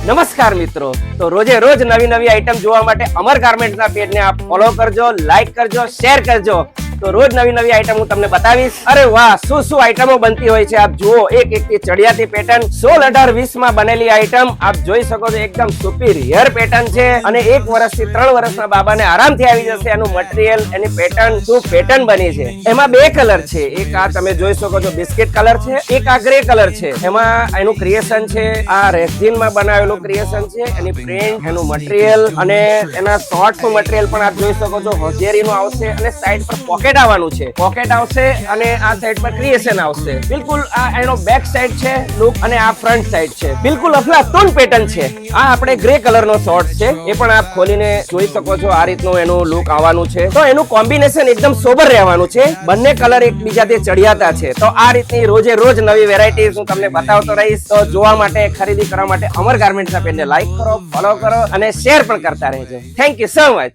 નમસ્કાર મિત્રો, તો રોજે રોજ નવી નવી આઈટમ જોવા માટે અમર ગાર્મેન્ટ્સના પેજને આપ ફોલો કરજો, લાઈક કરજો, શેર કરજો. તો રોજ નવી નવી આઈટમ હું તમને બતાવીશ. અરે વાહ, શું આઈટમો બનતી હોય છે આપ જુઓ. એક થી ચડિયાતી પેટર્ન 16, 18, 20 માં બનેલી આઈટમ આપ જોઈ શકો છો. એકદમ સુપીરિયર પેટર્ન છે અને 1 વર્ષથી 3 વર્ષના બાબાને આરામથી આવી જશે. એનું મટીરિયલ, એની પેટર્ન, શું પેટર્ન બની છે. એમાં 2 કલર છે. એક આ તમે જોઈ શકો છો બિસ્કિટ કલર છે, એક આ ગ્રે કલર છે. એમાં એનું ક્રિએશન છે, આ રેક્ઝિન માં બનાવેલું ક્રિએશન છે. એની પ્રિન્ટ, એનું મટીરિયલ અને એના શોર્ટ નું મટીરિયલ પણ આપ જોઈ શકો છો. હોજેરી નું આવશે અને સાઈડ પર પોકેટ આવવાનું છે. પોકેટ આવશે અને આ સાઈડ પર ક્રિએશન આવશે. બિલકુલ આ એનો બેક સાઈડ છે લુક અને આ ફ્રન્ટ સાઈડ છે. બિલકુલ અફલાતૂન પેટર્ન છે. આ આપણે ગ્રે કલર નો શોર્ટ છે, એ પણ આપ ખોલીને જોઈ શકો છો. આ રીતનું એનું લુક આવવાનું છે. તો એનું કોમ્બિનેશન એકદમ સોબર રહેવાનું છે. બંને કલર એકબીજાથી ચડિયાતા છે. તો આ રીતની રોજે રોજ નવી વેરાયટીઝ હું તમને બતાવતો રહીશ. તો જોવા માટે, ખરીદી કરવા માટે અમર ગાર્મેન્ટ્સના પેજને લાઈક કરો, ફોલો કરો અને શેર પણ કરતા રહેજો. Thank you so much.